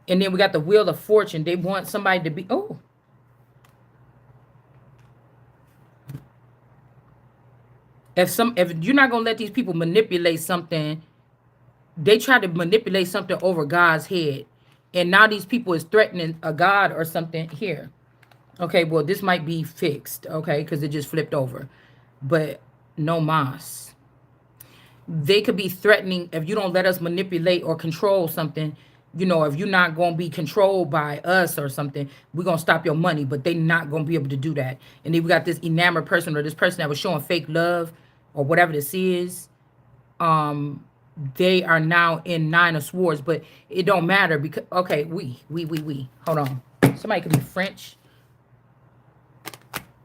And then we got the Wheel of Fortune. They want somebody to be, oh. If you're not gonna let these people manipulate something, they try to manipulate something over God's head. And now these people is threatening a God or something here. Okay, well, this might be fixed, okay, because it just flipped over. But no mas. They could be threatening, if you don't let us manipulate or control something, if you're not going to be controlled by us or something, we're going to stop your money. But they're not going to be able to do that. And then we got this enamored person, or this person that was showing fake love or whatever this is. They are now in Nine of Swords, but it don't matter because, okay, we. Hold on. Somebody could be French.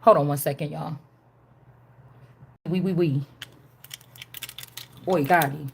Hold on one second, y'all. We. Boy, Gotti.